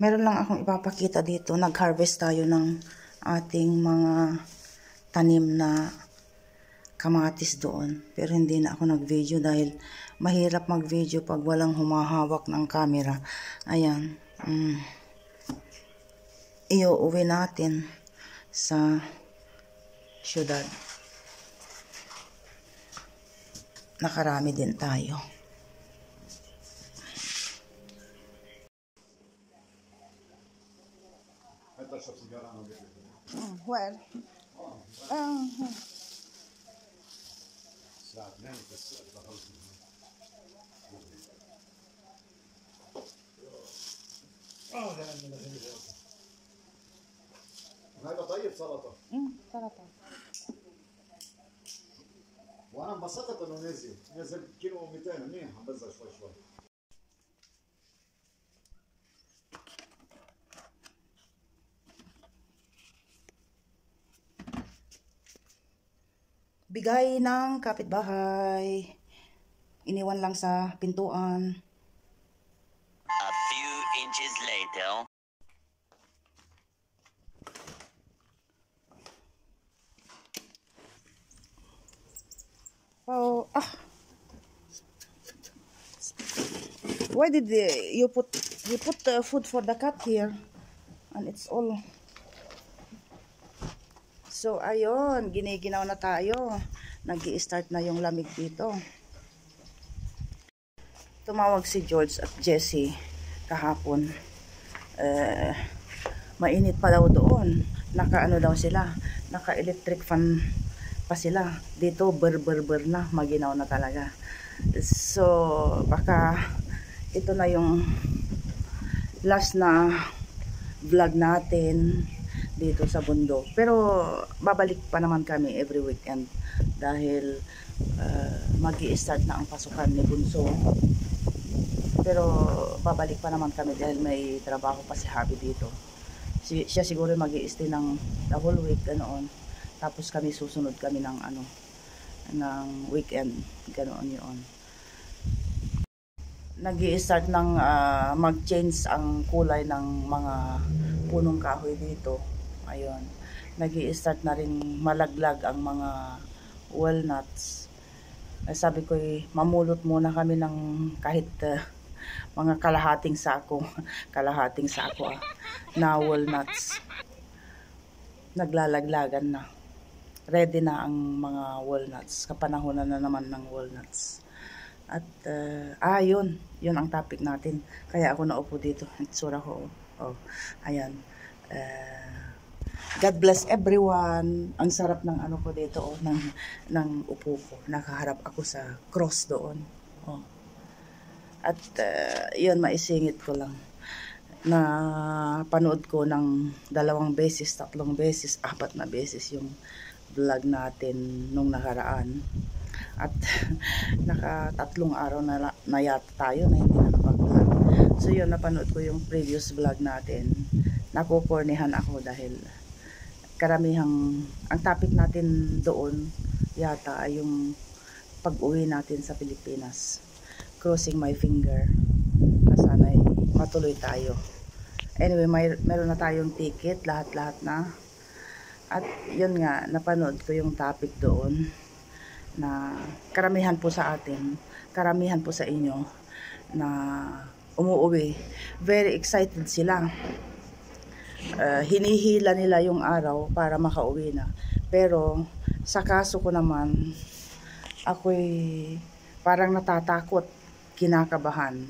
Meron lang akong ipapakita dito. Nag-harvest tayo ng ating mga tanim na kamatis doon. Pero hindi na ako nag-video dahil mahirap mag-video pag walang humahawak ng camera. Ayan. Iuuwi natin sa syudad. Nakarami din tayo. Well, هذا طيب سلطه. سلطة. وانا انبسطت انه نزل كيلو 200 منيح حبزها شوي شوي. Bigay ng kapitbahay. Iniwan lang sa pintuan. A few inches later. Oh, why did you put food for the cat here? And it's all. So, ayun, giniginaw na tayo. Nag-i-start na yung lamig dito. Tumawag si George at Jessie kahapon. Mainit pa daw doon. Naka-ano daw sila. Naka-electric fan pa sila. Dito, ber na. Maginaw na talaga. So, baka ito na yung last na vlog natin dito sa bundok. Pero babalik pa naman kami every weekend dahil magi-start na ang pasukan ni Bunso. Pero babalik pa naman kami dahil may trabaho pa si Habi dito. Siya siguro magi-stay ng the whole week ganoon. Tapos kami susunod kami ng ng weekend ganoon 'yon. Nag-i-start ng mag-change ang kulay ng mga punong kahoy dito. Ayun. Nag-i-start na rin malaglag ang mga walnuts. Sabi ko, mamulot muna kami ng kahit mga kalahating sako na walnuts. Naglalaglagan na. Ready na ang mga walnuts. Kapanahonan na naman ng walnuts. At, yun ang topic natin. Kaya ako naupo dito. Itsura ko. Ayan. God bless everyone. Ang sarap ng ano ko dito, ng upo ko. Nakaharap ako sa cross doon. At, yun, maisingit ko lang. Na panood ko ng 2 beses, 3 beses, 4 na beses yung vlog natin nung nakaraan. At naka 3 araw na yata tayo na hindi nakapag-vlog. So yun, napanood ko yung previous vlog natin. Nakukornihan ako dahil karamihang ang topic natin doon yata ay yung pag-uwi natin sa Pilipinas. Crossing my finger na sana'y matuloy tayo. Anyway, meron na tayong ticket, lahat-lahat na. At yun nga, napanood ko yung topic doon na karamihan po sa atin, karamihan po sa inyo na umuwi. Very excited sila. Hinihila nila yung araw para makauwi na. Pero sa kaso ko naman, ako'y parang natatakot, kinakabahan.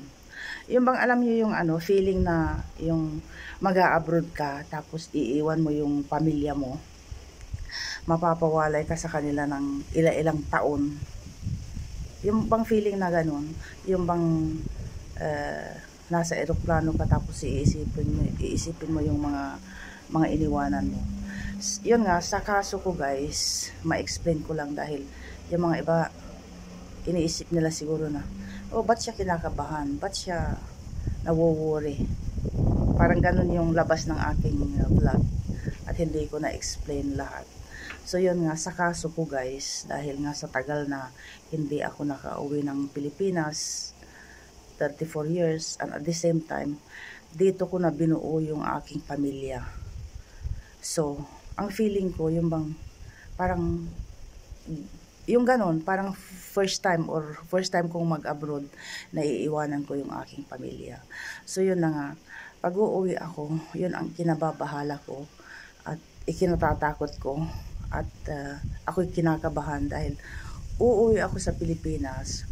Yung bang alam niyo yung feeling na yung mag-a-abroad ka tapos iiwan mo yung pamilya mo. Mapapawalay ka sa kanila ng ilang taon. Yung bang feeling na ganun, yung bang nasa eroplano ka tapos iisipin mo yung mga iniwanan mo. Yun nga, sa kaso ko guys, ma-explain ko lang dahil yung mga iba, iniisip nila siguro na, ba't siya kinakabahan? Ba't siya nawo-worry? Parang ganun yung labas ng aking vlog at hindi ko na-explain lahat. So yun nga, sa kaso ko guys, dahil nga sa tagal na hindi ako nakauwi ng Pilipinas, 34 years, and at the same time, dito ko na binuo yung aking pamilya. So, ang feeling ko, yung bang, parang, yung ganon, parang first time kong mag-abroad, naiiwanan ko yung aking pamilya. So, yun na nga, pag uuwi ako, yun ang kinababahala ko, at ikinatatakot ko, at ako'y kinakabahan dahil uuwi ako sa Pilipinas.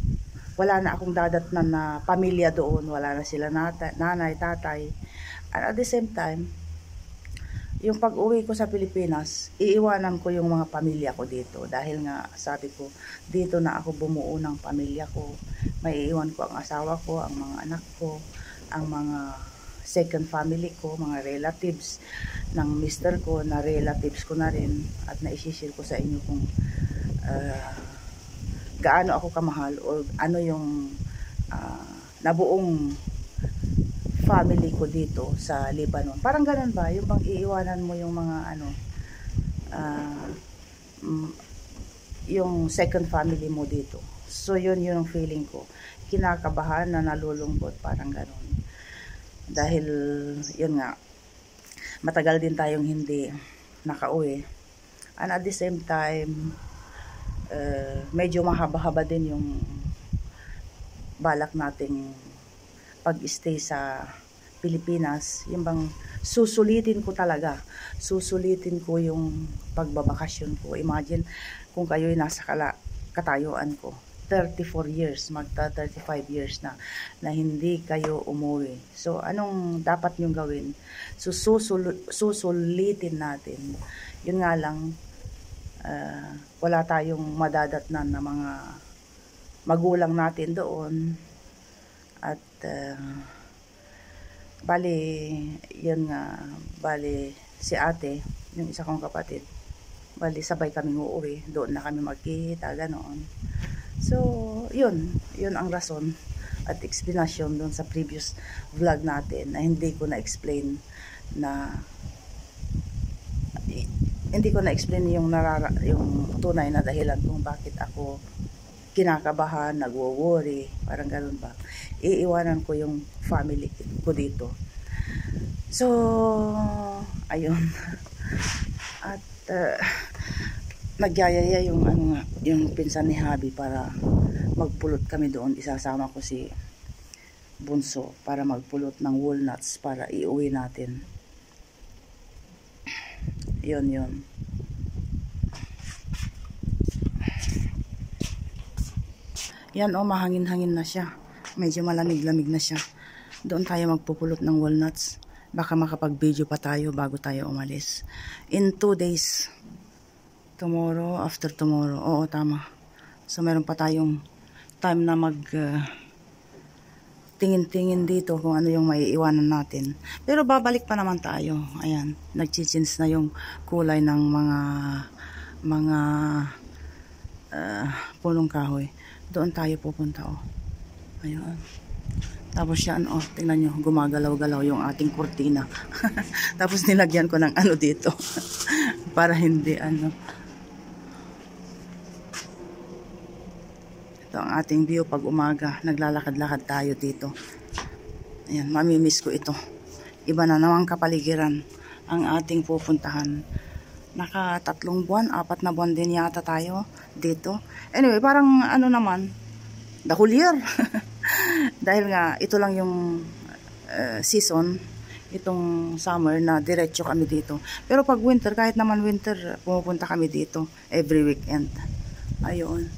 Wala na akong dadatnan na pamilya doon, wala na sila nanay, tatay. And at the same time, yung pag-uwi ko sa Pilipinas, iiwanan ko yung mga pamilya ko dito. Dahil nga, sabi ko, dito na ako bumuo ng pamilya ko. May iiwan ko ang asawa ko, ang mga anak ko, ang mga second family ko, mga relatives ng mister ko, na relatives ko na rin. At naisishare ko sa inyo kung gaano ako kamahal o ano yung nabuong family ko dito sa Lebanon. Parang ganun ba? Yung bang iiwanan mo yung mga yung second family mo dito. So yun yung feeling ko. Kinakabahan na nalulungkot, parang ganun. Dahil yun nga, matagal din tayong hindi nakauwi. And at the same time, medyo mahaba-haba din yung balak nating pag-stay sa Pilipinas. Yung bang susulitin ko talaga. Susulitin ko yung pagbabakasyon ko. Imagine kung kayo'y nasa katayuan ko. 34 years, magta 35 years na hindi kayo umuwi. So, anong dapat nyong gawin? So, susulitin natin. Yun nga lang, wala tayong madadatnan na mga magulang natin doon. At, bali, yun nga, bali, si ate, yung isa kong kapatid, bali, sabay kaming uuwi. Doon na kami magkita, ganoon. So, yun ang rason at explanation doon sa previous vlog natin na hindi ko na-explain yung tunay na dahilan kung bakit ako kinakabahan, nagwo-worry, parang ganun ba. Iiwanan ko yung family ko dito. So, ayun. At nagyayaya yung yung pinsan ni Habi para magpulot kami doon. Isasama ko si Bunso para magpulot ng walnuts para iuwi natin. Yun. Yan mahangin-hangin na siya. Medyo malamig-lamig na siya. Doon tayo magpupulot ng walnuts. Baka makapag-video pa tayo bago tayo umalis. In 2 days. Tomorrow, after tomorrow. Oo, tama. So, meron pa tayong time na tingin-tingin dito kung ano yung maiiwanan natin. Pero babalik pa naman tayo. Ayan, nag-change na yung kulay ng mga punong kahoy. Doon tayo pupunta, Ayun. Tapos yan, tingnan nyo, gumagalaw-galaw yung ating kurtina. Tapos nilagyan ko ng dito. Para hindi, Ito ang ating view pag umaga. Naglalakad-lakad tayo dito. Ayan, mamimiss ko ito. Iba na namang kapaligiran ang ating pupuntahan. Naka 3 buwan, 4 na buwan din yata tayo dito. Anyway, parang naman, the whole year. Dahil nga, ito lang yung season, itong summer na diretso kami dito. Pero pag winter, kahit naman winter, pumupunta kami dito every weekend. Ayun.